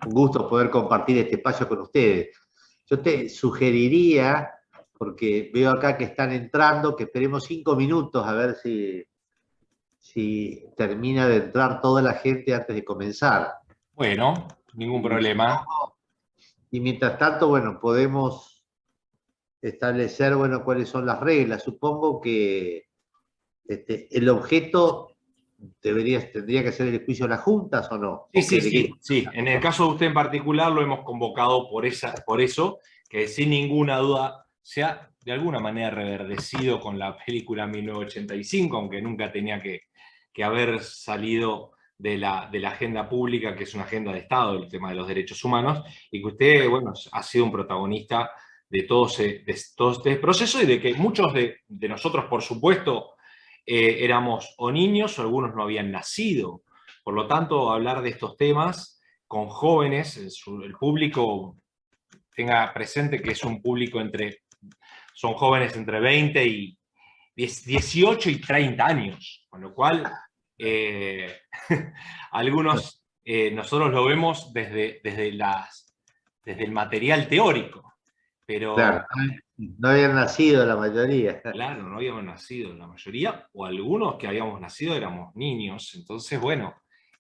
un gusto poder compartir este espacio con ustedes. Yo te sugeriría, porque veo acá que están entrando, que esperemos 5 minutos a ver si termina de entrar toda la gente antes de comenzar. Bueno, ningún Y, problema. y mientras tanto, bueno, podemos establecer, bueno, cuáles son las reglas. Supongo que el objeto tendría que ser el juicio de las juntas o no. Sí, sí, sí, sí. En el caso de usted en particular lo hemos convocado por eso, que sin ninguna duda se ha de alguna manera reverdecido con la película 1985, aunque nunca tenía que haber salido de la agenda pública, que es una agenda de Estado, el tema de los derechos humanos, y que usted, bueno, ha sido un protagonista de todo este proceso y de que muchos de nosotros, por supuesto, éramos o niños o algunos no habían nacido. Por lo tanto, hablar de estos temas con jóvenes, el público tenga presente que es un público son jóvenes entre 20 y 18 y 30 años, con lo cual algunos nosotros lo vemos desde el material teórico, pero Claro, no habían nacido la mayoría. claro, no habíamos nacido la mayoría, o algunos que habíamos nacido éramos niños, entonces bueno,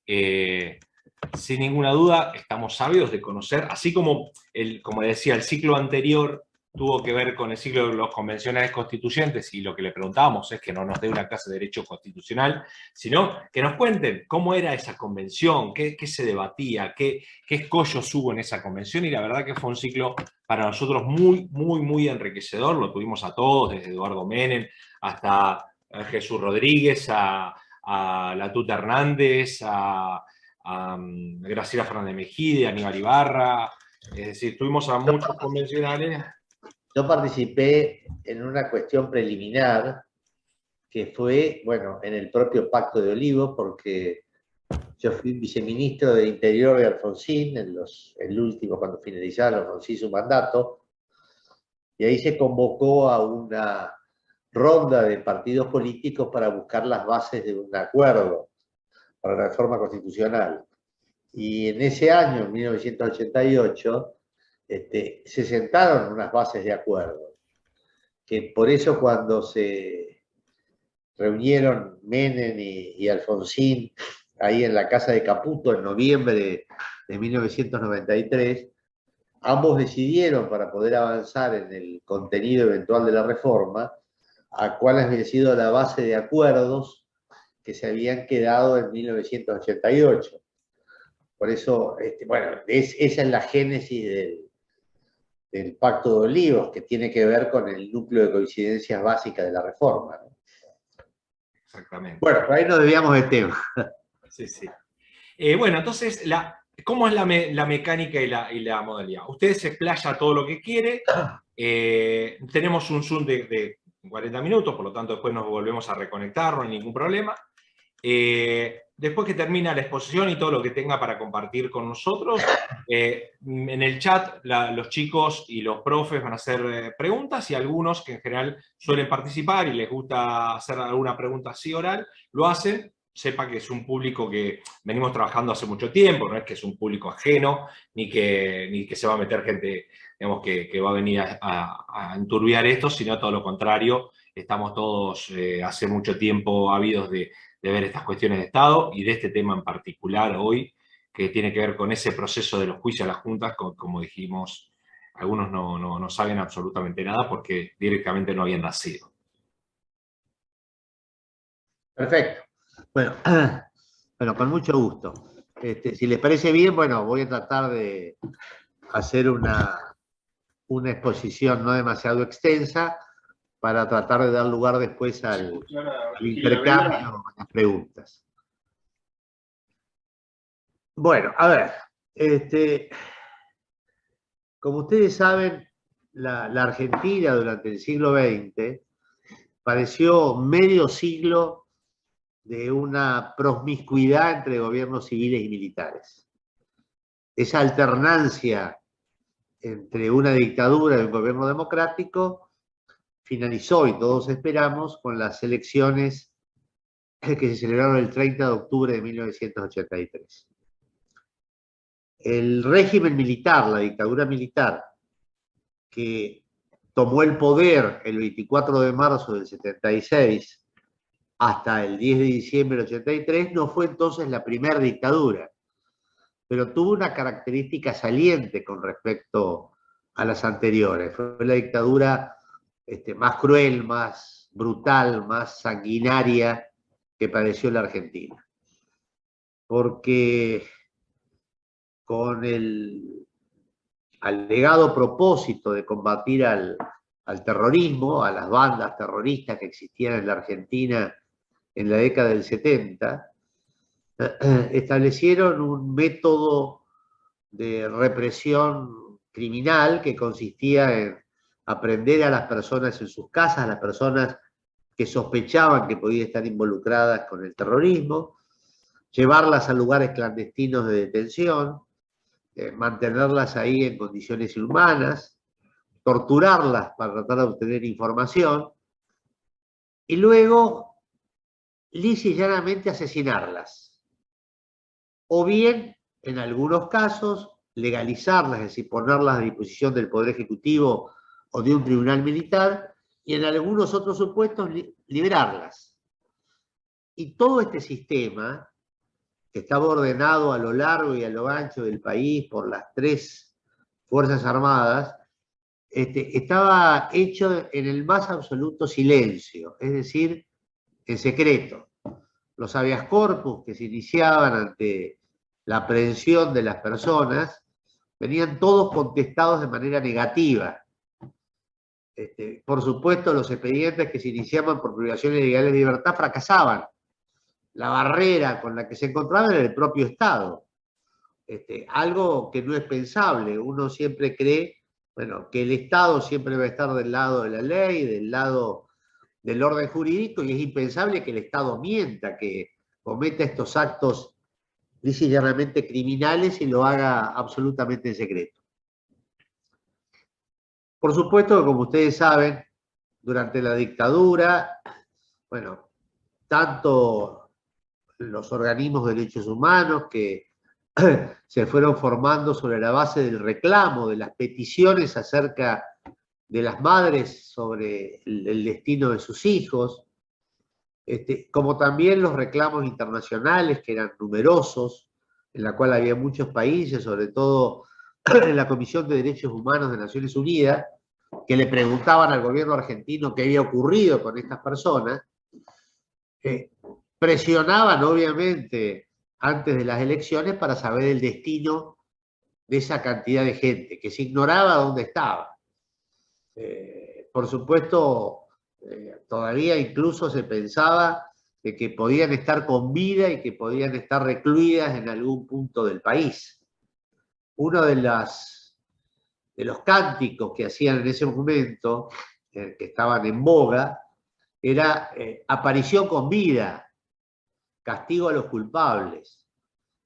sin ninguna duda estamos ávidos de conocer, así como, como decía, el ciclo anterior tuvo que ver con el ciclo de los convencionales constituyentes y lo que le preguntábamos es que no nos dé una clase de derecho constitucional, sino que nos cuenten cómo era esa convención, qué se debatía, qué escollos hubo en esa convención y la verdad que fue un ciclo para nosotros muy, muy, muy enriquecedor, lo tuvimos a todos, desde Eduardo Menem hasta Jesús Rodríguez, a la Tuta Hernández, a Graciela Fernández Mejide, a Aníbal Ibarra, es decir, tuvimos a muchos convencionales. Yo participé en una cuestión preliminar que fue, bueno, en el propio Pacto de Olivos, porque yo fui viceministro de Interior de Alfonsín, el último, cuando finalizaba Alfonsín su mandato, y ahí se convocó a una ronda de partidos políticos para buscar las bases de un acuerdo para la reforma constitucional. Y en ese año, en 1988, se sentaron unas bases de acuerdo, que por eso cuando se reunieron Menem y Alfonsín ahí en la casa de Caputo en noviembre de 1993, ambos decidieron, para poder avanzar en el contenido eventual de la reforma, a cuál había sido la base de acuerdos que se habían quedado en 1988. Por eso, bueno, esa es la génesis del Pacto de Olivos, que tiene que ver con el núcleo de coincidencias básicas de la reforma, ¿no? Exactamente. Bueno, ahí nos desviamos del tema. Sí, sí. Bueno, entonces, ¿cómo es la mecánica y la modalidad? Usted se explaya todo lo que quiere, tenemos un Zoom de 40 minutos, por lo tanto después nos volvemos a reconectar, no hay ningún problema. Después que termina la exposición y todo lo que tenga para compartir con nosotros, en el chat los chicos y los profes van a hacer preguntas y algunos que en general suelen participar y les gusta hacer alguna pregunta así oral, lo hacen. Sepa que es un público que venimos trabajando hace mucho tiempo, no es que es un público ajeno, ni que se va a meter gente, digamos, que va a venir a enturbiar esto, sino todo lo contrario, estamos todos hace mucho tiempo ávidos de ver estas cuestiones de Estado y de este tema en particular hoy, que tiene que ver con ese proceso de los juicios a las juntas, como dijimos, algunos no saben absolutamente nada porque directamente no habían nacido. Perfecto. Bueno, bueno, con mucho gusto. Si les parece bien, bueno, voy a tratar de hacer una exposición no demasiado extensa para tratar de dar lugar después al intercambio, a las preguntas. Bueno, a ver, como ustedes saben, la Argentina durante el siglo XX pareció medio siglo de una promiscuidad entre gobiernos civiles y militares. Esa alternancia entre una dictadura y un gobierno democrático finalizó, y todos esperamos, con las elecciones que se celebraron el 30 de octubre de 1983. el régimen militar, la dictadura militar, que tomó el poder el 24 de marzo del 76 hasta el 10 de diciembre del 83, no fue entonces la primera dictadura, pero tuvo una característica saliente con respecto a las anteriores. Fue la dictadura más cruel, más brutal, más sanguinaria que padeció la Argentina. Porque con el alegado propósito de combatir al terrorismo, a las bandas terroristas que existían en la Argentina en la década del 70, establecieron un método de represión criminal que consistía en aprender a las personas en sus casas, a las personas que sospechaban que podían estar involucradas con el terrorismo, llevarlas a lugares clandestinos de detención, mantenerlas ahí en condiciones inhumanas, torturarlas para tratar de obtener información, y luego lisa y llanamente asesinarlas. O bien, en algunos casos, legalizarlas, es decir, ponerlas a disposición del Poder Ejecutivo o de un tribunal militar, y en algunos otros supuestos liberarlas. Y todo este sistema, que estaba ordenado a lo largo y a lo ancho del país por las tres Fuerzas Armadas, estaba hecho en el más absoluto silencio, es decir, en secreto. Los habeas corpus que se iniciaban ante la aprehensión de las personas venían todos contestados de manera negativa. Por supuesto, los expedientes que se iniciaban por privaciones ilegales de libertad fracasaban. La barrera con la que se encontraban era el propio Estado. Algo que no es pensable. Uno siempre cree, bueno, que el Estado siempre va a estar del lado de la ley, del lado del orden jurídico, y es impensable que el Estado mienta, que cometa estos actos lisa y llanamente criminales y lo haga absolutamente en secreto. Por supuesto que, como ustedes saben, durante la dictadura, bueno, tanto los organismos de derechos humanos que se fueron formando sobre la base del reclamo, de las peticiones acerca de las madres sobre el destino de sus hijos, como también los reclamos internacionales, que eran numerosos, en la cual había muchos países, sobre todo en la Comisión de Derechos Humanos de Naciones Unidas, que le preguntaban al gobierno argentino qué había ocurrido con estas personas, presionaban obviamente antes de las elecciones para saber el destino de esa cantidad de gente, que se ignoraba dónde estaba. Por supuesto, todavía incluso se pensaba de que podían estar con vida y que podían estar recluidas en algún punto del país. Uno de los cánticos que hacían en ese momento, que estaban en boga, era aparición con vida, castigo a los culpables.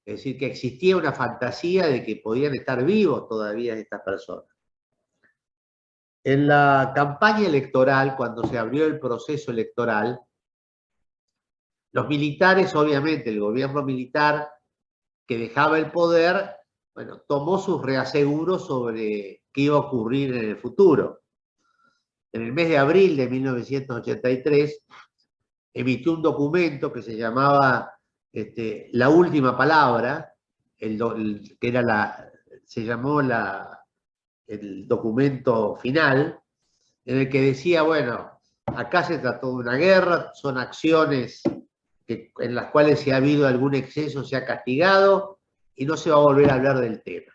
Es decir, que existía una fantasía de que podían estar vivos todavía estas personas. En la campaña electoral, cuando se abrió el proceso electoral, los militares, obviamente, el gobierno militar que dejaba el poder, bueno, tomó sus reaseguros sobre qué iba a ocurrir en el futuro. En el mes de abril de 1983, emitió un documento que se llamaba La Última Palabra, que era se llamó el documento final, en el que decía, bueno, acá se trató de una guerra, son acciones en las cuales si ha habido algún exceso se ha castigado y no se va a volver a hablar del tema.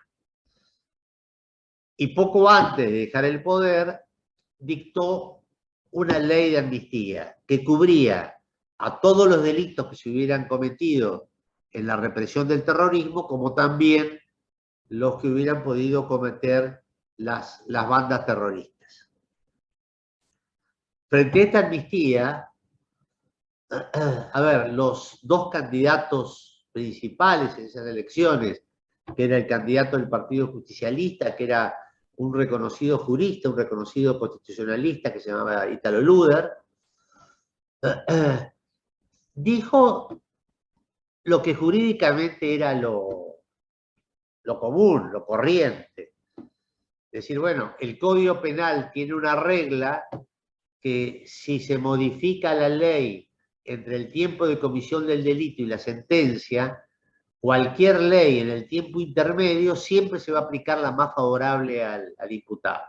Y poco antes de dejar el poder, dictó una ley de amnistía que cubría a todos los delitos que se hubieran cometido en la represión del terrorismo, como también los que hubieran podido cometer las bandas terroristas. Frente a esta amnistía, a ver, los dos candidatos principales en esas elecciones, que era el candidato del Partido Justicialista, que era un reconocido jurista, un reconocido constitucionalista que se llamaba Italo Luder, dijo lo que jurídicamente era lo lo común, lo corriente. Es decir, bueno, el Código Penal tiene una regla que si se modifica la ley entre el tiempo de comisión del delito y la sentencia, cualquier ley en el tiempo intermedio siempre se va a aplicar la más favorable al imputado.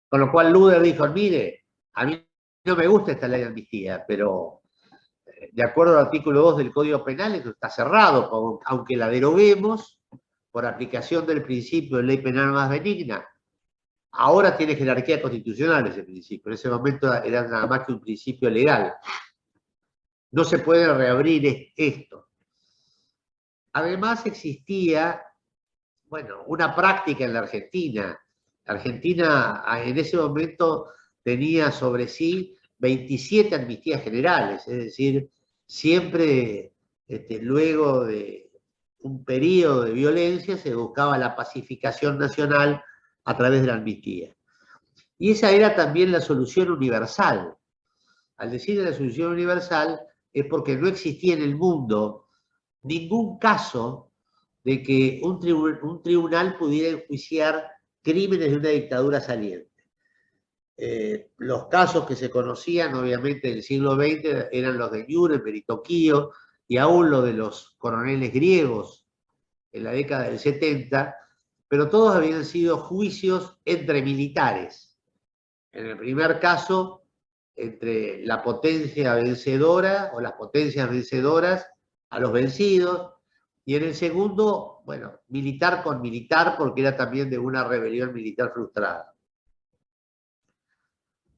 Con lo cual Luder dijo, mire, a mí no me gusta esta ley de amnistía, pero de acuerdo al artículo 2 del Código Penal, esto está cerrado, aunque la deroguemos por aplicación del principio de ley penal más benigna. Ahora tiene jerarquía constitucional ese principio, en ese momento era nada más que un principio legal. No se puede reabrir esto. Además existía, bueno, una práctica en la Argentina. La Argentina en ese momento tenía sobre sí 27 amnistías generales, es decir, siempre luego de un periodo de violencia se buscaba la pacificación nacional a través de la amnistía. Y esa era también la solución universal. Al decir la solución universal es porque no existía en el mundo ningún caso de que un tribunal pudiera enjuiciar crímenes de una dictadura saliente. Los casos que se conocían, obviamente, del siglo XX eran los de Nuremberg y Tokio, y aún los de los coroneles griegos en la década del 70, pero todos habían sido juicios entre militares. En el primer caso, entre la potencia vencedora o las potencias vencedoras a los vencidos, y en el segundo, bueno, militar con militar, porque era también de una rebelión militar frustrada.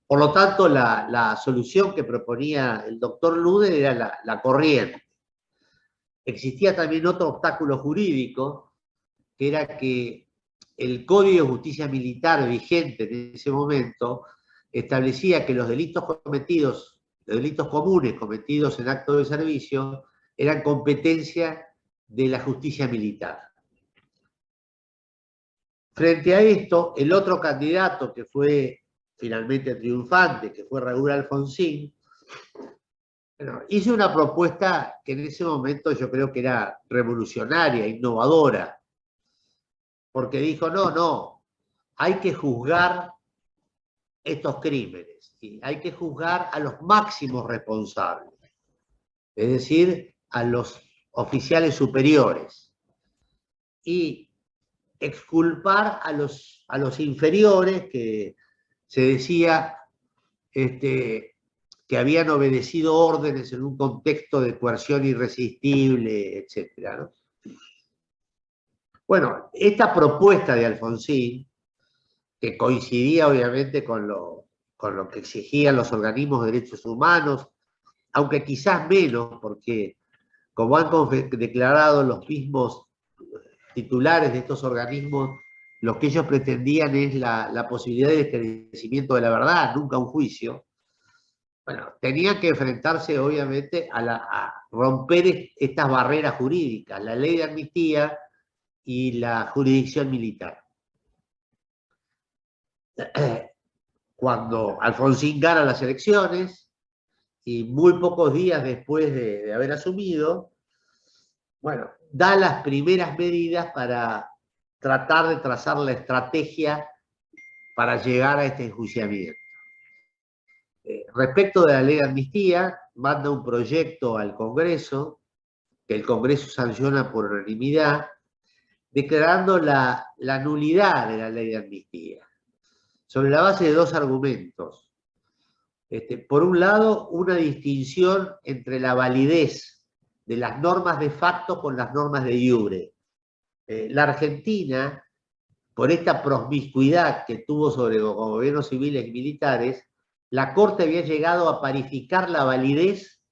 Por lo tanto, la solución que proponía el doctor Luder era la corriente. Existía también otro obstáculo jurídico, que era que el Código de Justicia Militar vigente en ese momento establecía que los delitos cometidos, los delitos comunes cometidos en acto de servicio, eran competencia de la justicia militar. Frente a esto, el otro candidato que fue finalmente triunfante, que fue Raúl Alfonsín, bueno, hizo una propuesta que en ese momento yo creo que era revolucionaria, innovadora, porque dijo, no, hay que juzgar estos crímenes, ¿sí? Hay que juzgar a los máximos responsables, es decir, a los oficiales superiores, y exculpar a los inferiores que se decía que habían obedecido órdenes en un contexto de coerción irresistible, etc., ¿no? Bueno, esta propuesta de Alfonsín, que coincidía obviamente con lo que exigían los organismos de derechos humanos, aunque quizás menos, porque como han declarado los mismos titulares de estos organismos, lo que ellos pretendían es la posibilidad de esclarecimiento de la verdad, nunca un juicio. Bueno, tenían que enfrentarse obviamente a romper estas barreras jurídicas, la ley de amnistía y la jurisdicción militar. Cuando Alfonsín gana las elecciones, y muy pocos días después de haber asumido, bueno, da las primeras medidas para tratar de trazar la estrategia para llegar a este enjuiciamiento. Respecto de la ley de amnistía, manda un proyecto al Congreso, que el Congreso sanciona por unanimidad, declarando la nulidad de la ley de amnistía, sobre la base de dos argumentos. Por un lado, una distinción entre la validez de las normas de facto con las normas de iure. La Argentina, por esta promiscuidad que tuvo sobre los gobiernos civiles y militares, la Corte había llegado a parificar la validez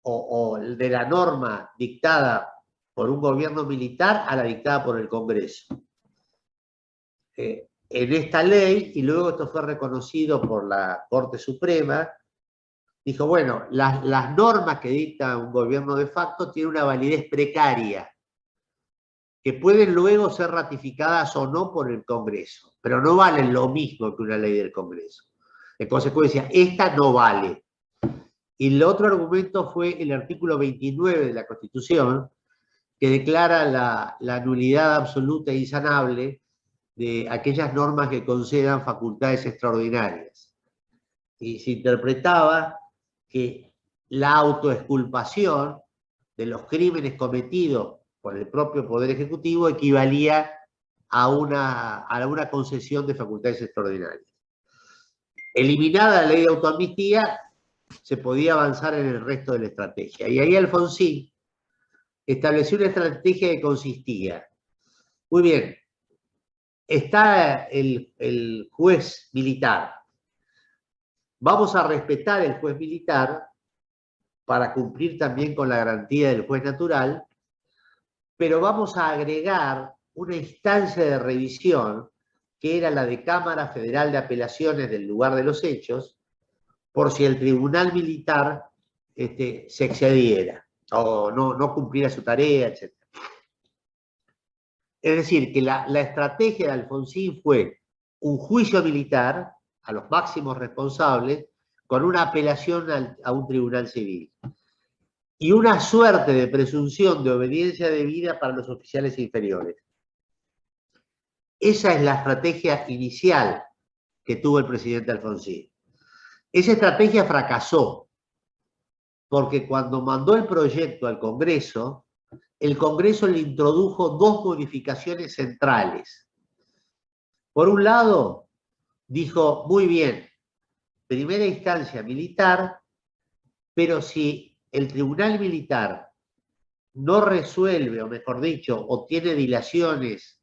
o de la norma dictada por un gobierno militar a la dictada por el Congreso. En esta ley, y luego esto fue reconocido por la Corte Suprema, dijo, bueno, las normas que dicta un gobierno de facto tienen una validez precaria, que pueden luego ser ratificadas o no por el Congreso, pero no valen lo mismo que una ley del Congreso. En consecuencia, esta no vale. Y el otro argumento fue el artículo 29 de la Constitución, que declara la nulidad absoluta e insanable de aquellas normas que concedan facultades extraordinarias. Y se interpretaba que la autoexculpación de los crímenes cometidos por el propio Poder Ejecutivo equivalía a una concesión de facultades extraordinarias. Eliminada la ley de autoamnistía, se podía avanzar en el resto de la estrategia. Y ahí Alfonsín estableció una estrategia que consistía, muy bien, está el juez militar, vamos a respetar el juez militar para cumplir también con la garantía del juez natural, pero vamos a agregar una instancia de revisión que era la de Cámara Federal de Apelaciones del lugar de los hechos, por si el tribunal militar se excediera o no cumpliera su tarea, etc. Es decir, que la estrategia de Alfonsín fue un juicio militar a los máximos responsables con una apelación a un tribunal civil y una suerte de presunción de obediencia debida para los oficiales inferiores. Esa es la estrategia inicial que tuvo el presidente Alfonsín. Esa estrategia fracasó, porque cuando mandó el proyecto al Congreso, el Congreso le introdujo dos modificaciones centrales. Por un lado, dijo, muy bien, primera instancia militar, pero si el tribunal militar no resuelve, o mejor dicho, o tiene dilaciones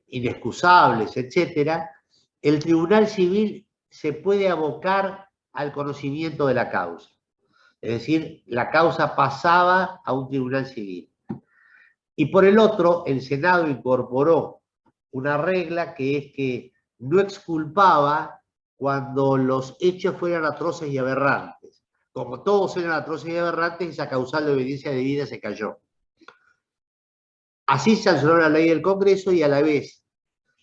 inexcusables, etc., el tribunal civil se puede abocar al conocimiento de la causa. Es decir, la causa pasaba a un tribunal civil. Y por el otro, el Senado incorporó una regla que es que no exculpaba cuando los hechos fueran atroces y aberrantes. Como todos eran atroces y aberrantes, esa causal de obediencia debida se cayó. Así sancionó la ley del Congreso y a la vez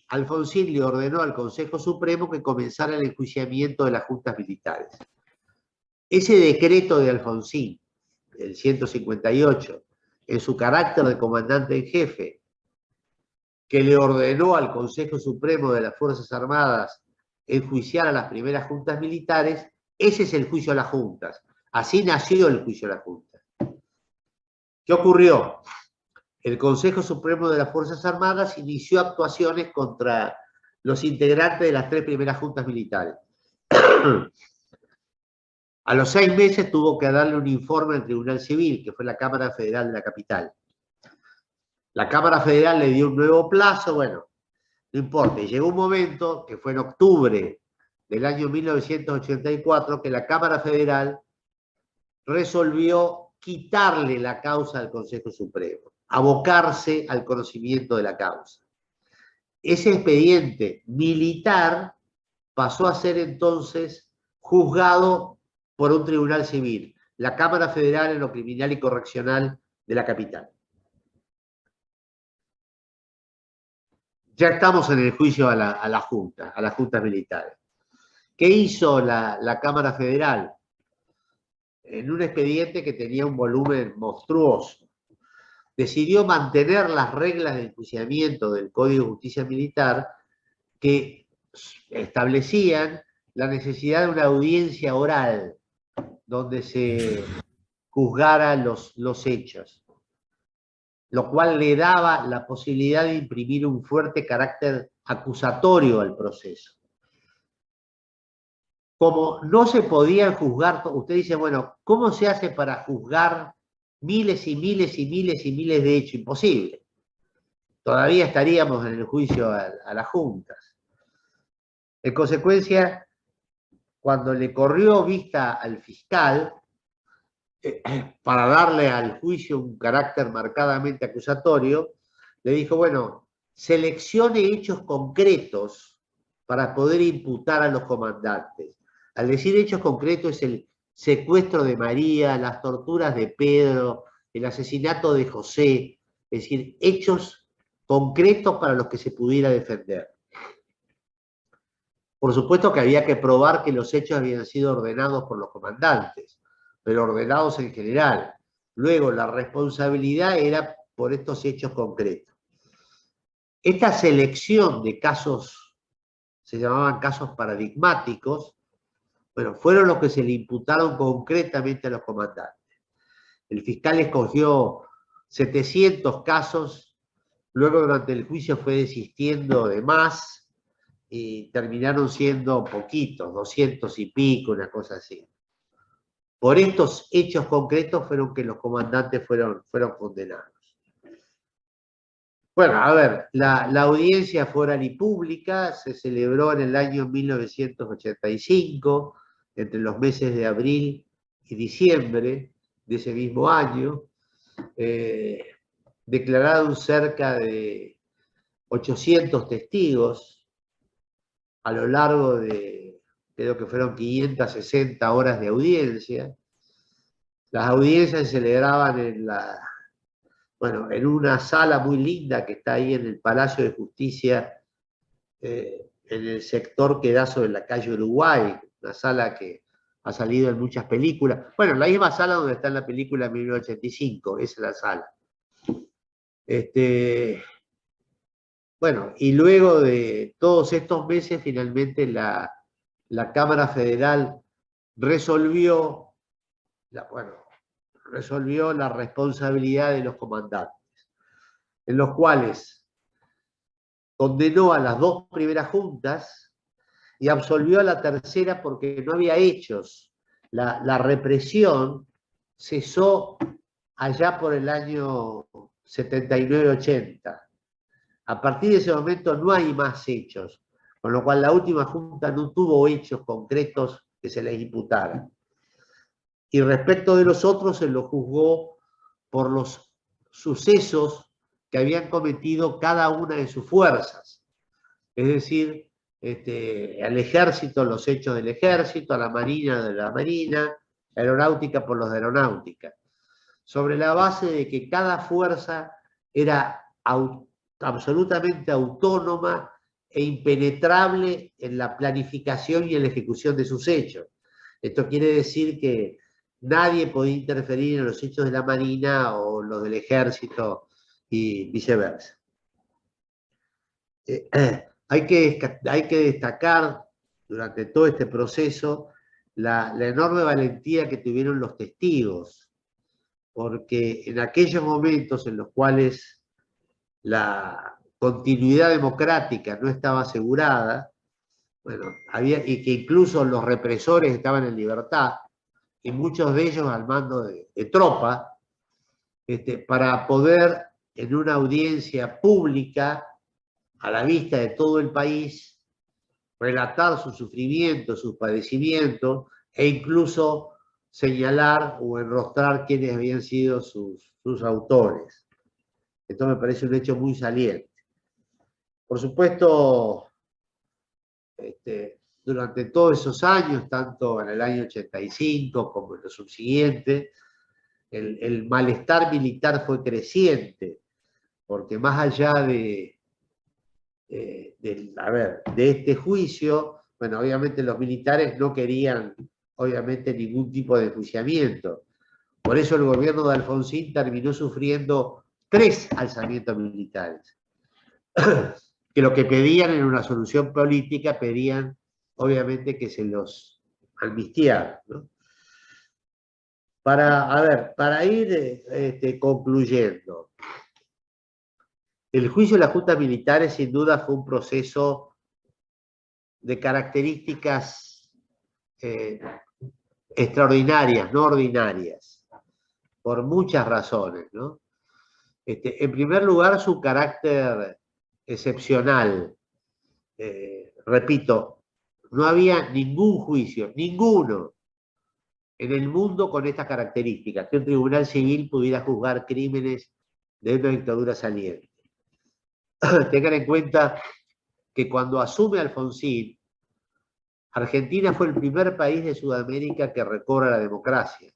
Alfonsín le ordenó al Consejo Supremo que comenzara el enjuiciamiento de las juntas militares. Ese decreto de Alfonsín, el 158, en su carácter de comandante en jefe, que le ordenó al Consejo Supremo de las Fuerzas Armadas enjuiciar a las primeras juntas militares, ese es el juicio a las juntas. Así nació el juicio a las juntas. ¿Qué ocurrió? El Consejo Supremo de las Fuerzas Armadas inició actuaciones contra los integrantes de las tres primeras juntas militares. A los 6 meses tuvo que darle un informe al Tribunal Civil, que fue la Cámara Federal de la capital. La Cámara Federal le dio un nuevo plazo, bueno, no importa. Y llegó un momento, que fue en octubre del año 1984, que la Cámara Federal resolvió quitarle la causa al Consejo Supremo, abocarse al conocimiento de la causa. Ese expediente militar pasó a ser entonces juzgado por un tribunal civil, la Cámara Federal en lo criminal y correccional de la capital. Ya estamos en el juicio a las juntas militares. ¿Qué hizo la Cámara Federal? En un expediente que tenía un volumen monstruoso, decidió mantener las reglas de enjuiciamiento del Código de Justicia Militar que establecían la necesidad de una audiencia oral donde se juzgaran los hechos, lo cual le daba la posibilidad de imprimir un fuerte carácter acusatorio al proceso. Como no se podían juzgar, usted dice, bueno, ¿cómo se hace para juzgar miles y miles y miles y miles de hechos? Imposible. Todavía estaríamos en el juicio a las juntas. En consecuencia, cuando le corrió vista al fiscal, para darle al juicio un carácter marcadamente acusatorio, le dijo, bueno, seleccione hechos concretos para poder imputar a los comandantes. Al decir hechos concretos es el secuestro de María, las torturas de Pedro, el asesinato de José, es decir, hechos concretos para los que se pudiera defender. Por supuesto que había que probar que los hechos habían sido ordenados por los comandantes, pero ordenados en general. Luego, la responsabilidad era por estos hechos concretos. Esta selección de casos, se llamaban casos paradigmáticos, bueno, fueron los que se le imputaron concretamente a los comandantes. El fiscal escogió 700 casos, luego durante el juicio fue desistiendo de más y terminaron siendo poquitos, 200 y pico, una cosa así. Por estos hechos concretos fueron que los comandantes fueron condenados. Bueno, a ver, la audiencia fue oral y pública, se celebró en el año 1985, entre los meses de abril y diciembre de ese mismo año. Declararon cerca de 800 testigos a lo largo de, creo que fueron 560 horas de audiencia. Las audiencias se celebraban en una sala muy linda que está ahí en el Palacio de Justicia, en el sector que da sobre la calle Uruguay, una sala que ha salido en muchas películas. Bueno, la misma sala donde está en la película 1985, esa es la sala. Bueno, y luego de todos estos meses, finalmente la Cámara Federal resolvió la responsabilidad de los comandantes, en los cuales condenó a las dos primeras juntas y absolvió a la tercera porque no había hechos. La represión cesó allá por el año 79-80. A partir de ese momento no hay más hechos, con lo cual la última junta no tuvo hechos concretos que se les imputaran. Y respecto de los otros se los juzgó por los sucesos que habían cometido cada una de sus fuerzas. Es decir, al ejército, los hechos del ejército, a la marina de la marina, aeronáutica por los de aeronáutica. Sobre la base de que cada fuerza era absolutamente autónoma e impenetrable en la planificación y en la ejecución de sus hechos. Esto quiere decir que nadie podía interferir en los hechos de la marina o los del ejército y viceversa. Hay que destacar durante todo este proceso la enorme valentía que tuvieron los testigos, porque en aquellos momentos en los cuales la continuidad democrática no estaba asegurada, y que incluso los represores estaban en libertad, y muchos de ellos al mando de tropa, para poder en una audiencia pública, a la vista de todo el país, relatar sus sufrimientos, sus padecimientos, e incluso señalar o enrostrar quiénes habían sido sus autores. Esto me parece un hecho muy saliente. Por supuesto, durante todos esos años, tanto en el año 85 como en los subsiguientes, el malestar militar fue creciente, porque más allá de este juicio, bueno, obviamente los militares no querían, obviamente, ningún tipo de enjuiciamiento. Por eso el gobierno de Alfonsín terminó sufriendo 3 alzamientos militares, que lo que pedían en una solución política, pedían obviamente que se los amnistiaran, ¿no? Para ir concluyendo, el juicio de las juntas militares sin duda fue un proceso de características extraordinarias, no ordinarias, por muchas razones, ¿no? En primer lugar, su carácter excepcional. Repito, no había ningún juicio, ninguno, en el mundo con estas características, que un tribunal civil pudiera juzgar crímenes de una dictadura saliente. Tengan en cuenta que cuando asume Alfonsín, Argentina fue el primer país de Sudamérica que recobra la democracia.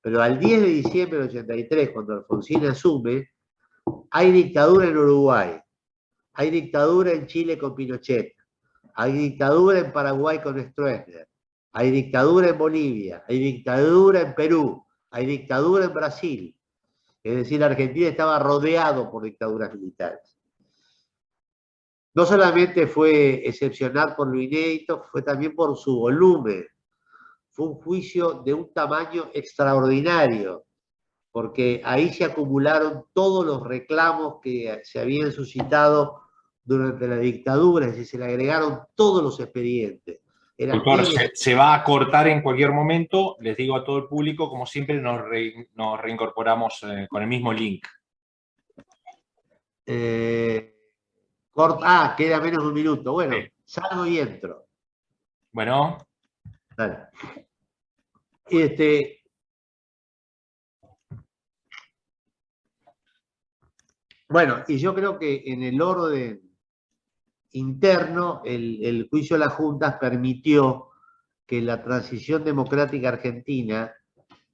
Pero al 10 de diciembre del 83, cuando Alfonsín asume, hay dictadura en Uruguay, hay dictadura en Chile con Pinochet, hay dictadura en Paraguay con Stroessner, hay dictadura en Bolivia, hay dictadura en Perú, hay dictadura en Brasil. Es decir, Argentina estaba rodeado por dictaduras militares. No solamente fue excepcional por lo inédito, fue también por su volumen. Fue un juicio de un tamaño extraordinario, porque ahí se acumularon todos los reclamos que se habían suscitado durante la dictadura, es decir, se le agregaron todos los expedientes. Eran Doctor, miles. se va a cortar en cualquier momento. Les digo a todo el público, como siempre, nos reincorporamos con el mismo link. Queda menos de un minuto. Bueno, Sí. salgo y entro. Bueno. Dale. Bueno, y yo creo que en el orden interno, el juicio de las juntas permitió que la transición democrática argentina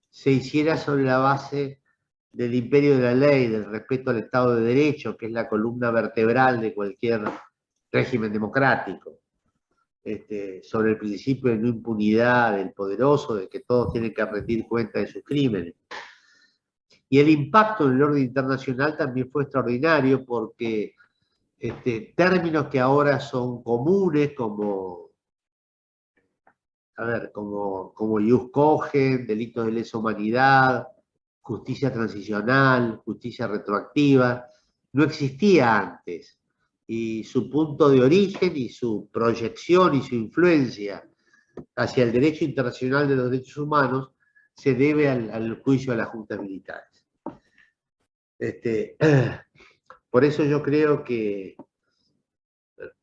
se hiciera sobre la base del imperio de la ley, del respeto al Estado de Derecho, que es la columna vertebral de cualquier régimen democrático, sobre el principio de no impunidad del poderoso, de que todos tienen que rendir cuenta de sus crímenes. Y el impacto en el orden internacional también fue extraordinario porque términos que ahora son comunes como ius cogen, delitos de lesa humanidad, justicia transicional, justicia retroactiva, no existía antes. Y su punto de origen y su proyección y su influencia hacia el derecho internacional de los derechos humanos se debe al juicio de las juntas militares. Por eso yo creo que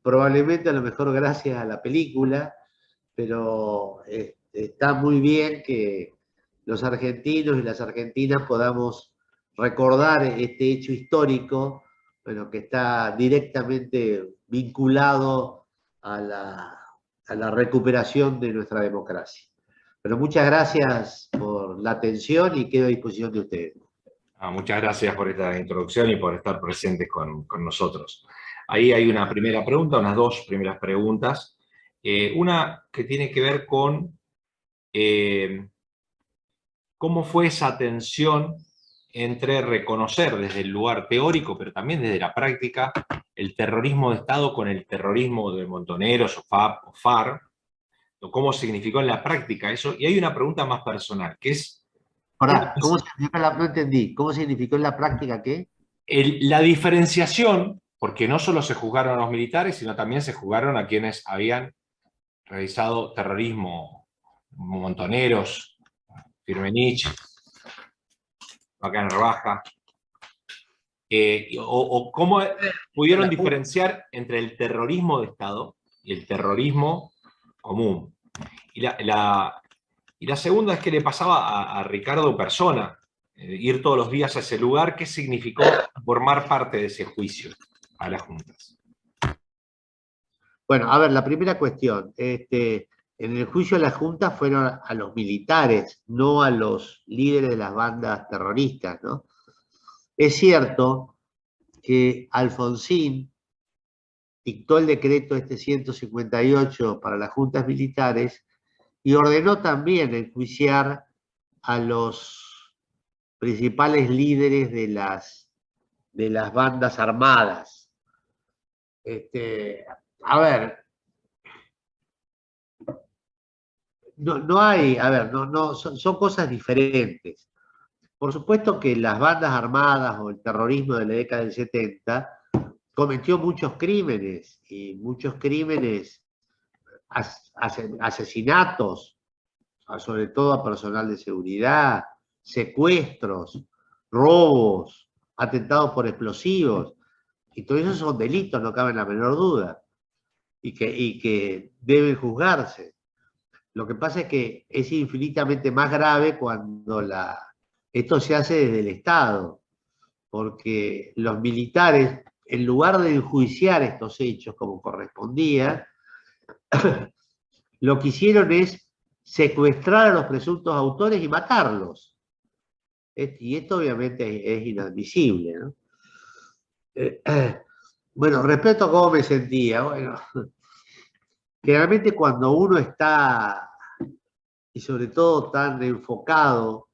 probablemente a lo mejor gracias a la película, pero está muy bien que los argentinos y las argentinas podamos recordar este hecho histórico, bueno, que está directamente vinculado a la recuperación de nuestra democracia. Pero muchas gracias por la atención y quedo a disposición de ustedes. Muchas gracias por esta introducción y por estar presentes con nosotros. Ahí hay una primera pregunta, unas dos primeras preguntas. Una que tiene que ver con cómo fue esa tensión entre reconocer desde el lugar teórico, pero también desde la práctica, el terrorismo de Estado con el terrorismo de Montoneros o FAP o FARC, o cómo significó en la práctica eso. Y hay una pregunta más personal, que es... ¿Cómo significó no entendí. ¿Cómo significó en la práctica qué? La diferenciación, porque no solo se juzgaron a los militares, sino también se juzgaron a quienes habían realizado terrorismo, Montoneros, Firmenich, Bacán Rebaja, o cómo pudieron diferenciar entre el terrorismo de Estado y el terrorismo común. Y la segunda es que le pasaba a Ricardo persona, ir todos los días a ese lugar, ¿qué significó formar parte de ese juicio a las juntas? Bueno, a ver, la primera cuestión, en el juicio de las juntas fueron a los militares, no a los líderes de las bandas terroristas, ¿no? Es cierto que Alfonsín dictó el decreto 158 para las juntas militares y ordenó también enjuiciar a los principales líderes de las bandas armadas. A ver, no hay, a ver, son cosas diferentes. Por supuesto que las bandas armadas o el terrorismo de la década del 70 cometió muchos crímenes, y muchos crímenes, asesinatos, sobre todo a personal de seguridad, secuestros, robos, atentados por explosivos, y todo eso son delitos, no cabe la menor duda, y que deben juzgarse. Lo que pasa es que es infinitamente más grave cuando esto se hace desde el Estado, porque los militares, en lugar de enjuiciar estos hechos como correspondía, lo que hicieron es secuestrar a los presuntos autores y matarlos. Y esto obviamente es inadmisible, ¿no? Bueno, respecto a cómo me sentía, bueno, generalmente cuando uno está, y sobre todo tan enfocado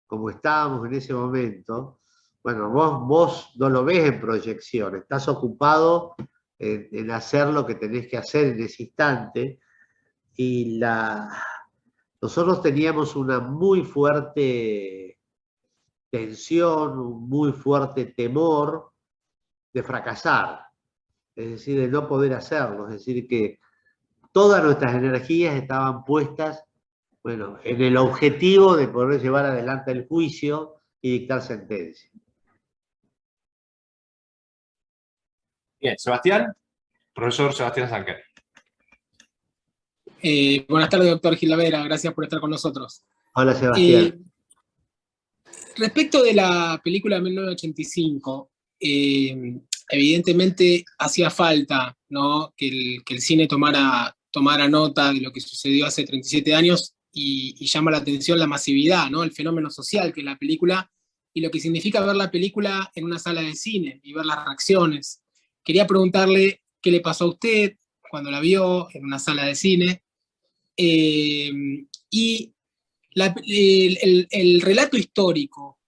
como estábamos en ese momento, bueno, vos no lo ves en proyección, estás ocupado en hacer lo que tenés que hacer en ese instante, y nosotros teníamos una muy fuerte tensión, un muy fuerte temor de fracasar, es decir, de no poder hacerlo, es decir, que todas nuestras energías estaban puestas, bueno, en el objetivo de poder llevar adelante el juicio y dictar sentencia. Bien, Sebastián, profesor Sebastián Zanquer. Buenas tardes, doctor Gilavera, gracias por estar con nosotros. Hola, Sebastián. Respecto de la película de 1985, evidentemente hacía falta, ¿no?, que el cine tomara nota de lo que sucedió hace 37 años y llama la atención la masividad, ¿no?, el fenómeno social que es la película y lo que significa ver la película en una sala de cine y ver las reacciones. Quería preguntarle qué le pasó a usted cuando la vio en una sala de cine, y el relato histórico.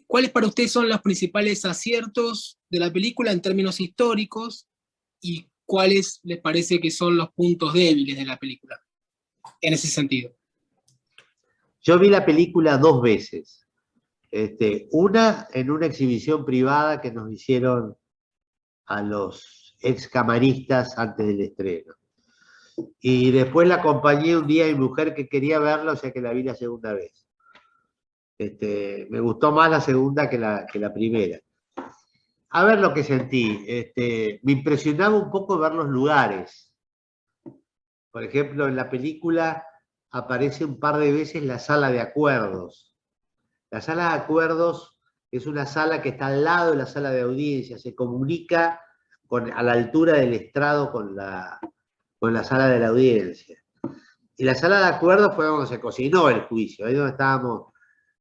¿Cuáles para usted son los principales aciertos de la película en términos históricos y cuáles les parece que son los puntos débiles de la película en ese sentido? Yo vi la película 2 veces. Una en una exhibición privada que nos hicieron a los ex camaristas antes del estreno. Y después la acompañé un día a mi mujer que quería verla, o sea que la vi la segunda vez. Me gustó más la segunda que la primera. A ver lo que sentí. Me impresionaba un poco ver los lugares. Por ejemplo, en la película aparece un par de veces la sala de acuerdos. La sala de acuerdos es una sala que está al lado de la sala de audiencia, se comunica a la altura del estrado con la sala de la audiencia. Y la sala de acuerdos fue donde se cocinó el juicio, ahí donde estábamos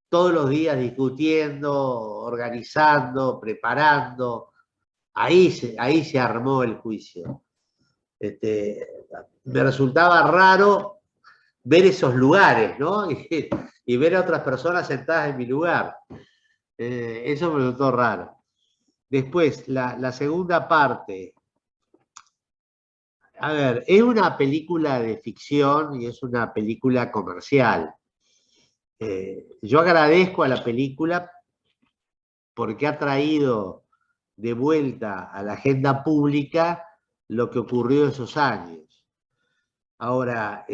todos los días discutiendo, organizando, preparando. Ahí se armó el juicio. Me resultaba raro ver esos lugares, ¿no? Y ver a otras personas sentadas en mi lugar. Eso me resultó raro. Después, la segunda parte. A ver, es una película de ficción y es una película comercial. Yo agradezco a la película porque ha traído de vuelta a la agenda pública lo que ocurrió esos años. Ahora,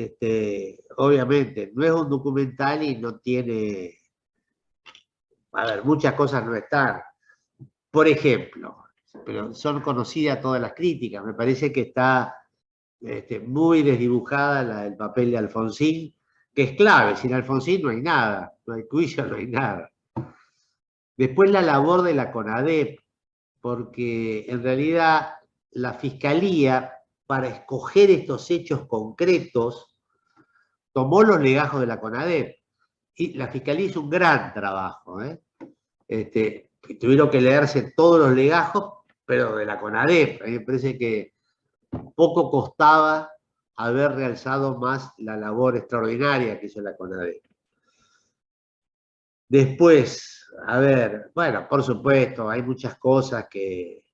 obviamente, no es un documental y no tiene... A ver, muchas cosas no están. Por ejemplo, pero son conocidas todas las críticas, me parece que está muy desdibujada el papel de Alfonsín, que es clave. Sin Alfonsín no hay nada, no hay juicio, no hay nada. Después la labor de la CONADEP, porque en realidad la Fiscalía, para escoger estos hechos concretos, tomó los legajos de la CONADEP. Y la Fiscalía hizo un gran trabajo. Tuvieron que leerse todos los legajos, pero de la CONADEP. A mí me parece que poco costaba haber realzado más la labor extraordinaria que hizo la CONADEP. Después, a ver, bueno, por supuesto, hay muchas cosas que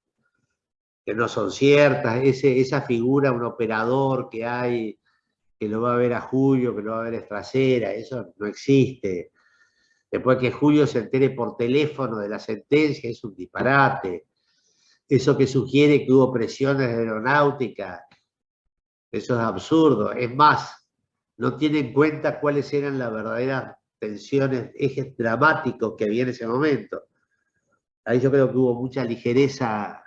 no son ciertas. Esa figura, un operador que hay, que lo va a ver a Julio, que lo va a ver a Estracera, eso no existe. Después que Julio se entere por teléfono de la sentencia, es un disparate. Eso que sugiere que hubo presiones de aeronáutica, eso es absurdo. Es más, no tiene en cuenta cuáles eran las verdaderas tensiones, ejes dramáticos que había en ese momento. Ahí yo creo que hubo mucha ligereza,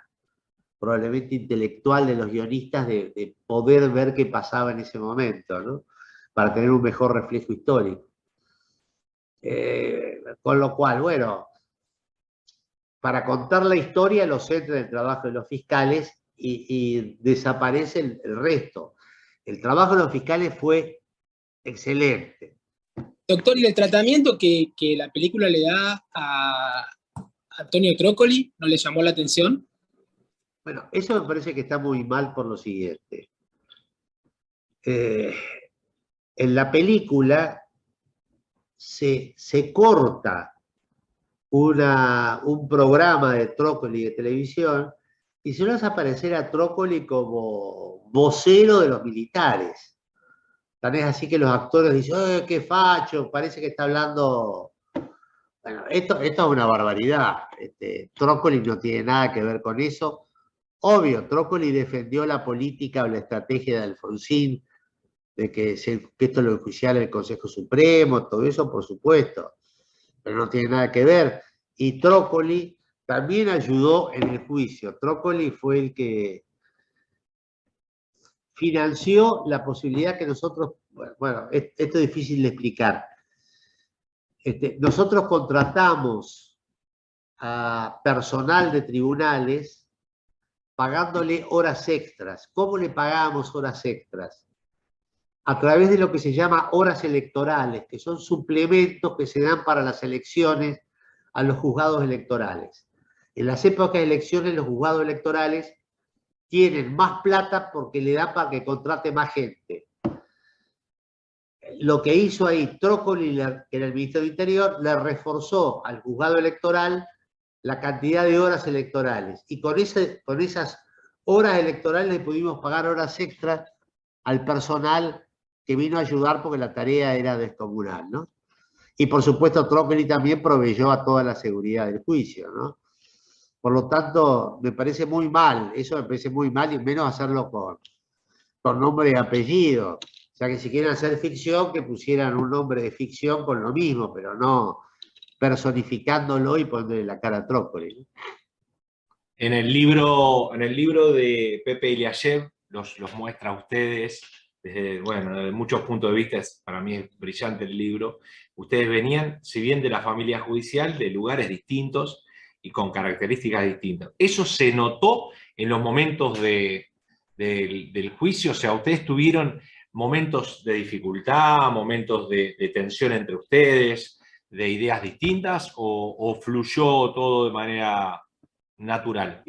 probablemente intelectual, de los guionistas de poder ver qué pasaba en ese momento, ¿no? Para tener un mejor reflejo histórico. Con lo cual, bueno, para contar la historia lo centra en el trabajo de los fiscales y desaparece el resto. El trabajo de los fiscales fue excelente. Doctor, ¿y el tratamiento que la película le da a Antonio Trócoli no le llamó la atención? Bueno, eso me parece que está muy mal por lo siguiente. En la película, se corta un programa de Trócoli de televisión y se lo hace aparecer a Trócoli como vocero de los militares. Tan es así que los actores dicen, qué facho, parece que está hablando... Bueno, esto es una barbaridad. Trócoli no tiene nada que ver con eso. Obvio, Trócoli defendió la política o la estrategia de Alfonsín, de que esto lo enjuiciara el Consejo Supremo, todo eso, por supuesto, pero no tiene nada que ver. Y Trócoli también ayudó en el juicio. Trócoli fue el que financió la posibilidad que nosotros, bueno, esto es difícil de explicar. Nosotros contratamos a personal de tribunales pagándole horas extras. ¿Cómo le pagábamos horas extras? A través de lo que se llama horas electorales, que son suplementos que se dan para las elecciones a los juzgados electorales. En las épocas de elecciones, los juzgados electorales tienen más plata porque le da para que contrate más gente. Lo que hizo ahí Trócoli, que era el ministro del Interior, le reforzó al juzgado electoral la cantidad de horas electorales. Y con esas horas electorales le pudimos pagar horas extras al personal que vino a ayudar porque la tarea era descomunal, ¿no? Y por supuesto Trócoli también proveyó a toda la seguridad del juicio, ¿no? Por lo tanto, me parece muy mal, eso me parece muy mal, y menos hacerlo con nombre y apellido. O sea, que si quieren hacer ficción, que pusieran un nombre de ficción con lo mismo, pero no personificándolo y poniéndole la cara a Trócoli, ¿no? En el libro de Pepe Iliashev los muestra a ustedes desde, bueno, desde muchos puntos de vista. Para mí es brillante el libro. Ustedes venían, si bien de la familia judicial, de lugares distintos y con características distintas. ¿Eso se notó en los momentos del juicio? O sea, ¿ustedes tuvieron momentos de dificultad, momentos de tensión entre ustedes, de ideas distintas, o fluyó todo de manera natural?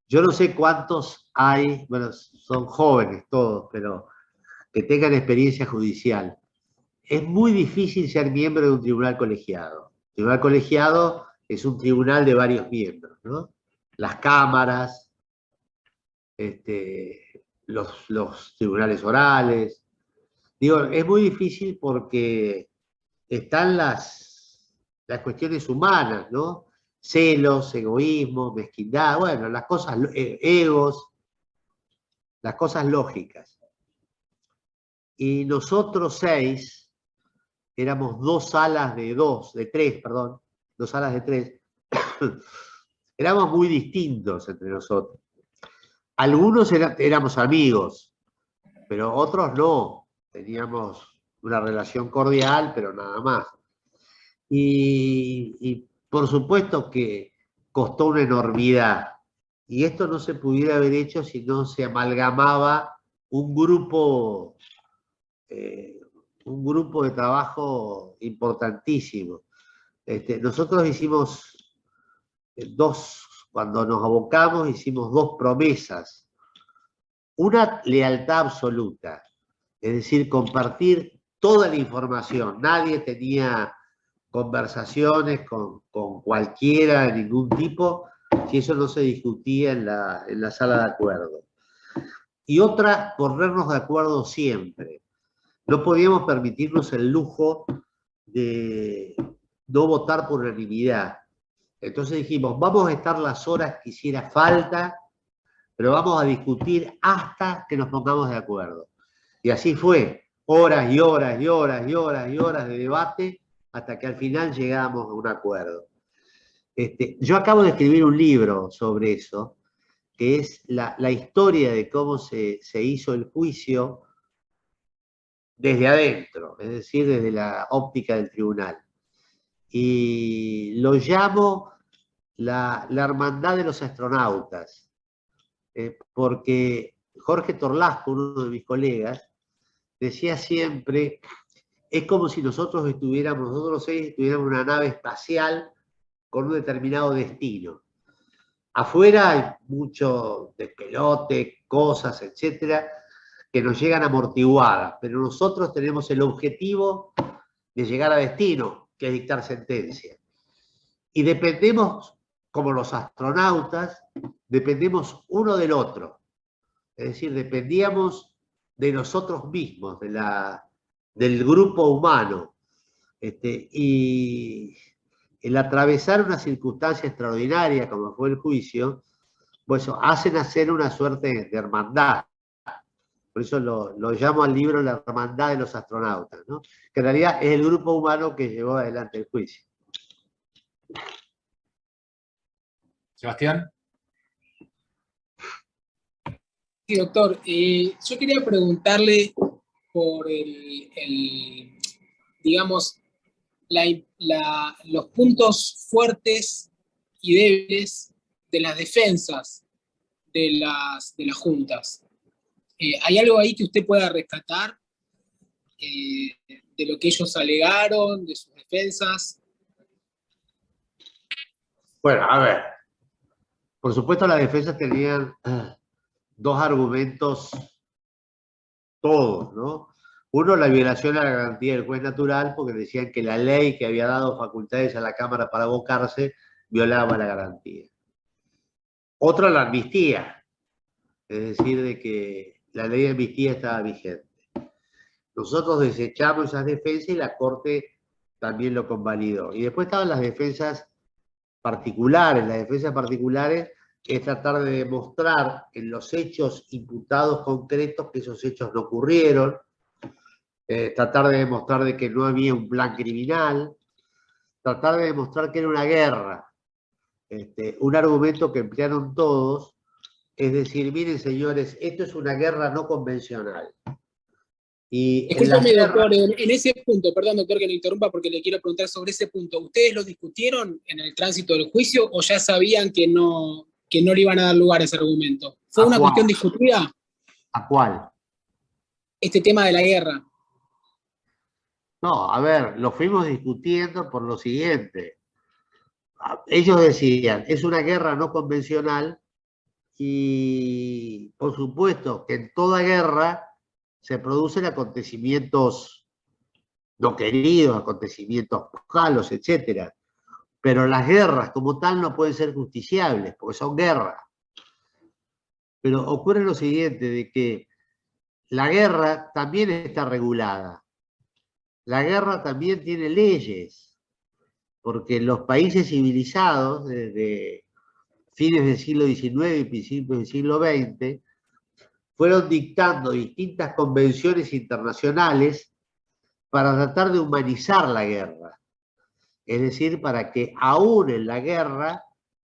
Yo no sé cuántos hay, bueno, son jóvenes todos, pero que tengan experiencia judicial. Es muy difícil ser miembro de un tribunal colegiado. El tribunal colegiado es un tribunal de varios miembros, ¿no? Las cámaras, los tribunales orales. Digo, es muy difícil porque están las cuestiones humanas, ¿no? Celos, egoísmo, mezquindad, bueno, las cosas, egos, las cosas lógicas. Y nosotros 6, éramos dos salas de tres, perdón, dos salas de 3, éramos muy distintos entre nosotros. Algunos éramos amigos, pero otros no. Teníamos una relación cordial, pero nada más. Y por supuesto que costó una enormidad. Y esto no se pudiera haber hecho si no se amalgamaba un grupo de trabajo importantísimo. Nosotros hicimos cuando nos abocamos, hicimos 2 promesas. Una, lealtad absoluta, es decir, compartir toda la información. Nadie tenía conversaciones con cualquiera de ningún tipo si eso no se discutía en la sala de acuerdo. Y otra, ponernos de acuerdo siempre. No podíamos permitirnos el lujo de no votar por unanimidad. Entonces dijimos, vamos a estar las horas que hiciera falta, pero vamos a discutir hasta que nos pongamos de acuerdo. Y así fue, horas y horas y horas y horas y horas de debate hasta que al final llegamos a un acuerdo. Yo acabo de escribir un libro sobre eso, que es la historia de cómo se hizo el juicio desde adentro, es decir, desde la óptica del tribunal. Y lo llamo la hermandad de los astronautas, porque Jorge Torlasco, uno de mis colegas, decía siempre, es como si nosotros 6 estuviéramos en una nave espacial con un determinado destino. Afuera hay mucho despelote, cosas, etcétera, que nos llegan amortiguadas, pero nosotros tenemos el objetivo de llegar a destino, que es dictar sentencia. Y dependemos, como los astronautas, dependemos uno del otro. Es decir, dependíamos de nosotros mismos, del grupo humano. Y el atravesar una circunstancia extraordinaria como fue el juicio, pues hace nacer una suerte de hermandad. Por eso lo llamo al libro La Hermandad de los Astronautas, ¿no? Que en realidad es el grupo humano que llevó adelante el juicio. Sebastián. Sí, doctor. Yo quería preguntarle por digamos, los puntos fuertes y débiles de las defensas de las juntas. ¿Hay algo ahí que usted pueda rescatar de lo que ellos alegaron, de sus defensas? Bueno, a ver. Por supuesto, las defensas tenían dos argumentos, todos, ¿no? Uno, la violación a la garantía del juez natural, porque decían que la ley que había dado facultades a la Cámara para abocarse violaba la garantía. Otro, la amnistía, es decir, de que la ley de amnistía estaba vigente. Nosotros desechamos esas defensas y la Corte también lo convalidó. Y después estaban las defensas particulares. Las defensas particulares es tratar de demostrar en los hechos imputados concretos que esos hechos no ocurrieron, tratar de demostrar de que no había un plan criminal, tratar de demostrar que era una guerra. Un argumento que emplearon todos, es decir, miren señores, esto es una guerra no convencional. Y escúchame, doctor, en ese punto, perdón, doctor, que le interrumpa porque le quiero preguntar sobre ese punto. ¿Ustedes lo discutieron en el tránsito del juicio o ya sabían que no le iban a dar lugar a ese argumento? ¿Fue una cuestión discutida? ¿A cuál? Este tema de la guerra. No, a ver, lo fuimos discutiendo por lo siguiente. Ellos decían, es una guerra no convencional y por supuesto que en toda guerra se producen acontecimientos no queridos, acontecimientos malos, etc. Pero las guerras como tal no pueden ser justiciables, porque son guerras. Pero ocurre lo siguiente, de que la guerra también está regulada. La guerra también tiene leyes, porque los países civilizados, desde fines del siglo XIX y principios del siglo XX, fueron dictando distintas convenciones internacionales para tratar de humanizar la guerra. Es decir, para que aún en la guerra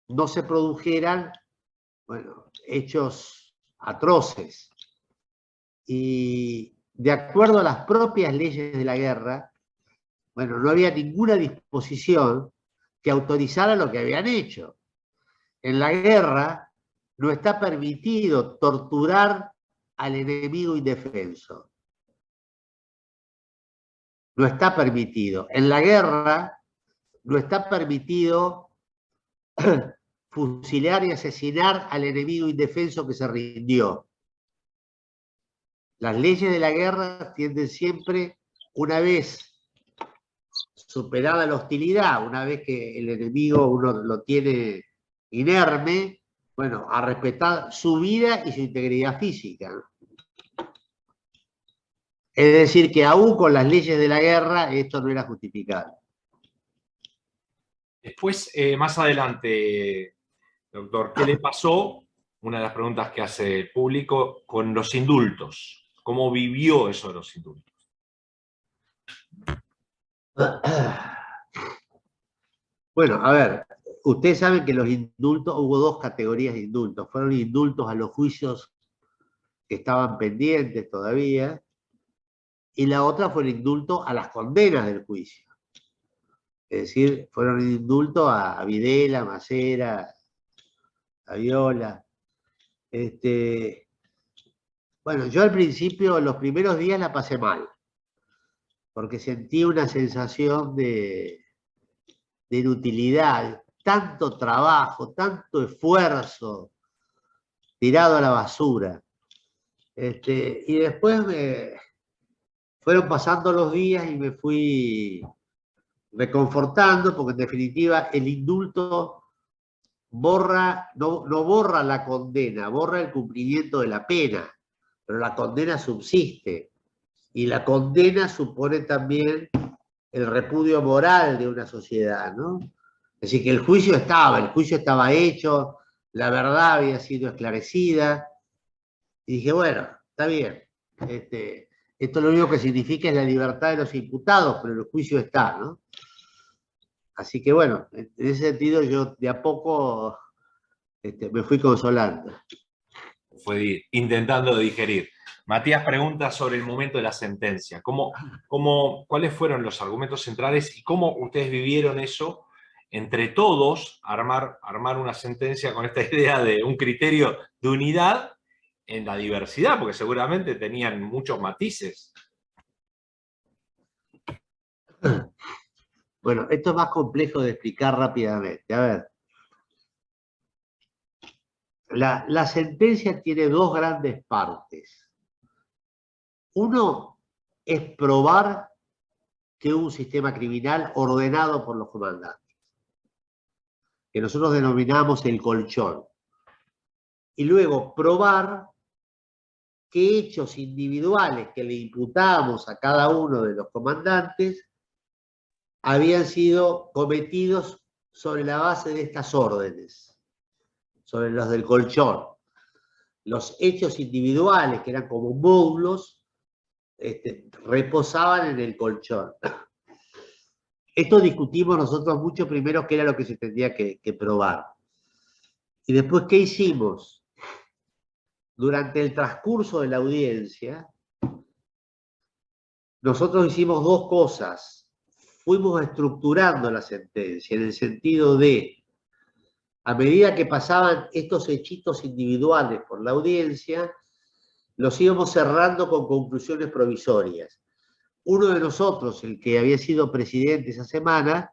no se produjeran, bueno, hechos atroces. Y de acuerdo a las propias leyes de la guerra, bueno, no había ninguna disposición que autorizara lo que habían hecho. En la guerra no está permitido torturar al enemigo indefenso. No está permitido. En la guerra no está permitido fusilar y asesinar al enemigo indefenso que se rindió. Las leyes de la guerra tienden siempre, una vez superada la hostilidad, una vez que el enemigo uno lo tiene inerme, bueno, a respetar su vida y su integridad física. Es decir, que aún con las leyes de la guerra, esto no era justificado. Después, más adelante, doctor, ¿qué le pasó? Una de las preguntas que hace el público con los indultos. ¿Cómo vivió eso de los indultos? Bueno, a ver, ustedes saben que los indultos, hubo dos categorías de indultos. Fueron indultos a los juicios que estaban pendientes todavía, y la otra fue el indulto a las condenas del juicio. Es decir, fueron indultos a Videla, a Macera, a Viola. Bueno, yo al principio, los primeros días la pasé mal, porque sentí una sensación de inutilidad, tanto trabajo, tanto esfuerzo tirado a la basura. Y después fueron pasando los días y me fui reconfortando, porque en definitiva el indulto borra, no borra la condena, borra el cumplimiento de la pena, pero la condena subsiste. Y la condena supone también el repudio moral de una sociedad, ¿no? Es decir, que el juicio estaba hecho, la verdad había sido esclarecida, y dije, bueno, está bien, esto lo único que significa es la libertad de los imputados, pero el juicio está, ¿no? Así que bueno, en ese sentido yo de a poco me fui consolando. Fue intentando digerir. Matías pregunta sobre el momento de la sentencia. ¿Cuáles fueron los argumentos centrales y cómo ustedes vivieron eso entre todos, armar una sentencia con esta idea de un criterio de unidad en la diversidad? Porque seguramente tenían muchos matices. Bueno, esto es más complejo de explicar rápidamente. A ver, la sentencia tiene dos grandes partes. Uno es probar que hubo un sistema criminal ordenado por los comandantes, que nosotros denominamos el colchón. Y luego probar qué hechos individuales que le imputamos a cada uno de los comandantes habían sido cometidos sobre la base de estas órdenes, sobre los del colchón. Los hechos individuales, que eran como módulos, reposaban en el colchón. Esto discutimos nosotros mucho primero qué era lo que se tendría que probar. Y después, ¿qué hicimos? Durante el transcurso de la audiencia, nosotros hicimos dos cosas. Fuimos estructurando la sentencia en el sentido de, a medida que pasaban estos hechitos individuales por la audiencia, los íbamos cerrando con conclusiones provisorias. Uno de nosotros, el que había sido presidente esa semana,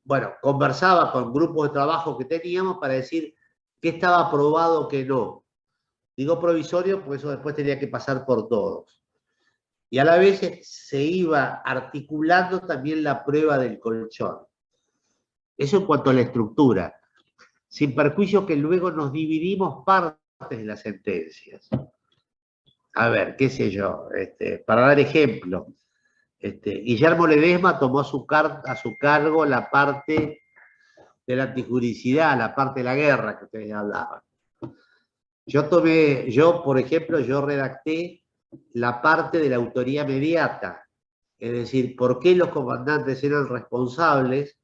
bueno, conversaba con grupos de trabajo que teníamos para decir qué estaba aprobado, qué no. Digo provisorio porque eso después tenía que pasar por todos. Y a la vez se iba articulando también la prueba del colchón. Eso en cuanto a la estructura. Sin perjuicio que luego nos dividimos partes de las sentencias. A ver, qué sé yo, para dar ejemplo, Guillermo Ledesma tomó a su cargo la parte de la antijuricidad, la parte de la guerra que ustedes hablaban. Por ejemplo, yo redacté la parte de la autoría mediata, es decir, por qué los comandantes eran responsables,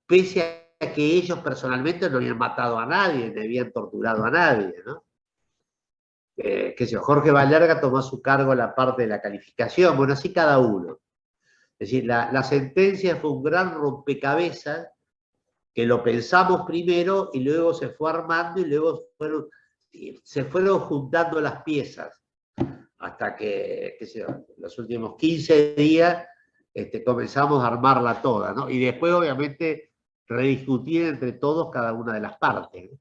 pese a que ellos personalmente no habían matado a nadie, ni habían torturado a nadie, ¿no? Qué sé yo, Jorge Valerga tomó a su cargo la parte de la calificación, bueno, así cada uno. Es decir, la sentencia fue un gran rompecabezas que lo pensamos primero y luego se fue armando y luego se fueron juntando las piezas hasta que, qué sé yo, los últimos 15 días comenzamos a armarla toda, ¿no? Y después, obviamente, rediscutir entre todos cada una de las partes, ¿no?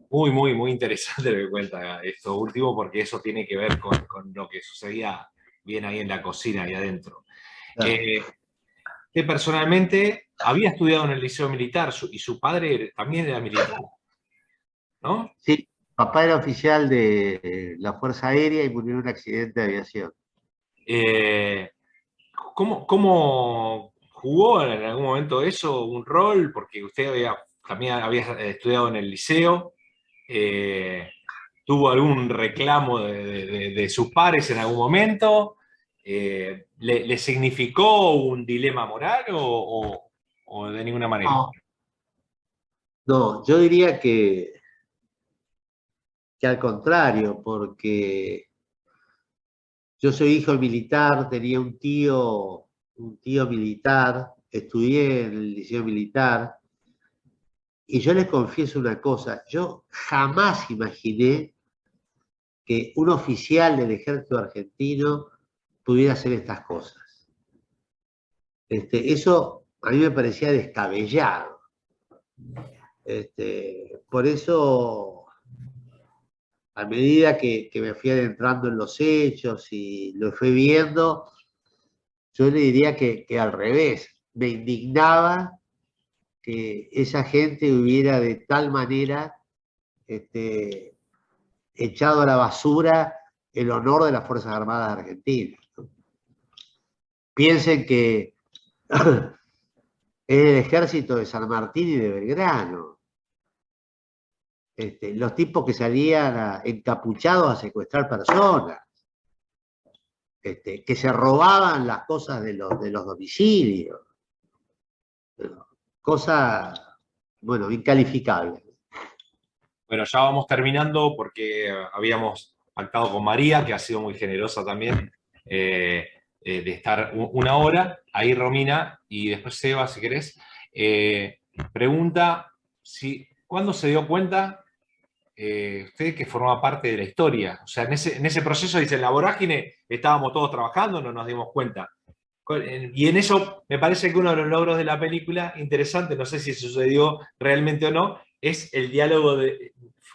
Muy, muy, muy interesante lo que cuenta esto último, porque eso tiene que ver con lo que sucedía bien ahí en la cocina, ahí adentro. Claro. Usted personalmente había estudiado en el Liceo Militar y su padre también era militar, ¿no? Sí, papá era oficial de la Fuerza Aérea y murió en un accidente de aviación. ¿Cómo jugó en algún momento eso un rol? Porque usted también había estudiado en el liceo. ¿Tuvo algún reclamo de sus pares en algún momento? ¿Le significó un dilema moral o de ninguna manera? No, yo diría que al contrario, porque yo soy hijo militar, tenía un tío militar, estudié en el liceo militar, y yo les confieso una cosa, yo jamás imaginé que un oficial del ejército argentino pudiera hacer estas cosas. Eso a mí me parecía descabellado. Por eso a medida que me fui adentrando en los hechos y lo fui viendo, yo le diría que al revés, me indignaba que esa gente hubiera de tal manera echado a la basura el honor de las Fuerzas Armadas Argentinas. Piensen que es el ejército de San Martín y de Belgrano. Los tipos que salían encapuchados a secuestrar personas, que se robaban las cosas de los domicilios. Cosa, bueno, incalificable. Bueno, ya vamos terminando porque habíamos pactado con María, que ha sido muy generosa también, de estar una hora. Ahí Romina, y después Seba, si querés, pregunta ¿cuándo se dio cuenta usted que formaba parte de la historia? O sea, en ese proceso, dice, en la vorágine estábamos todos trabajando, no nos dimos cuenta. Y en eso me parece que uno de los logros de la película, interesante, no sé si sucedió realmente o no, es el diálogo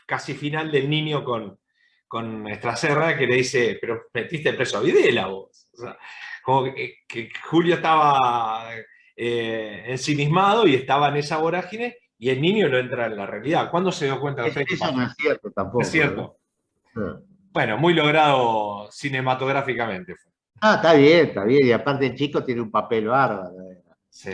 casi final del niño con Estraserra, que le dice, pero metiste preso a Videla vos. O sea, como que Julio estaba ensimismado y estaba en esa vorágine, y el niño no entra en la realidad. ¿Cuándo se dio cuenta de usted que Eso pasó? no es cierto tampoco. Es cierto. ¿No? Bueno, muy logrado cinematográficamente. Ah, está bien, y aparte el chico tiene un papel bárbaro. Sí.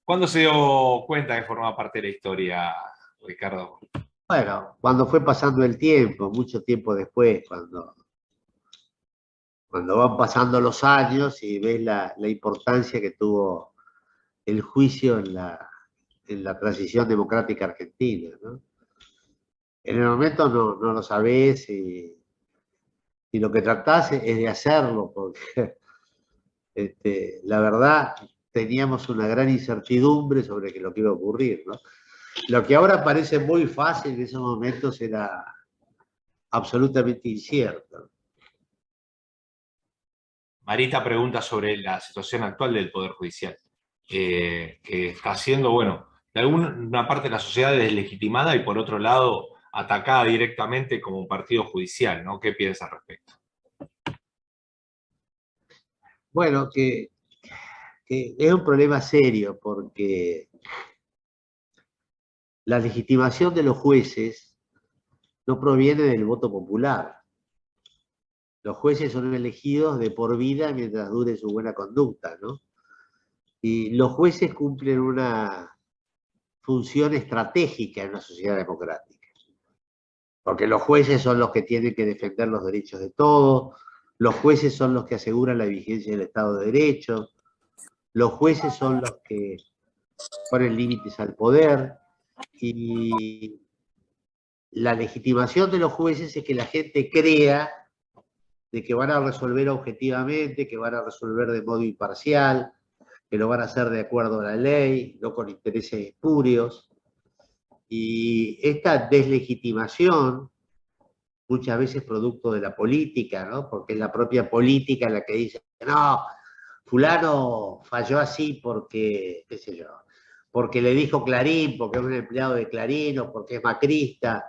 ¿Cuándo se dio cuenta que formaba parte de la historia, Ricardo? Bueno, cuando fue pasando el tiempo, mucho tiempo después, cuando van pasando los años y ves la importancia que tuvo el juicio en la transición democrática argentina, ¿no? En el momento no lo sabés y lo que tratás es de hacerlo, porque la verdad teníamos una gran incertidumbre sobre lo que iba a ocurrir, ¿no? Lo que ahora parece muy fácil en esos momentos era absolutamente incierto. Marita pregunta sobre la situación actual del Poder Judicial, que está siendo, bueno, de alguna parte de la sociedad deslegitimada y por otro lado atacada directamente como un partido judicial, ¿no? ¿Qué piensa al respecto? Bueno, que es un problema serio porque la legitimación de los jueces no proviene del voto popular. Los jueces son elegidos de por vida mientras dure su buena conducta, ¿no? Y los jueces cumplen una función estratégica en una sociedad democrática. Porque los jueces son los que tienen que defender los derechos de todos, los jueces son los que aseguran la vigencia del Estado de Derecho, los jueces son los que ponen límites al poder, y la legitimación de los jueces es que la gente crea de que van a resolver objetivamente, que van a resolver de modo imparcial, que lo van a hacer de acuerdo a la ley, no con intereses espurios. Y esta deslegitimación, muchas veces producto de la política, ¿no? Porque es la propia política la que dice, no, fulano falló así porque, qué sé yo, porque le dijo Clarín, porque es un empleado de Clarín, o porque es macrista,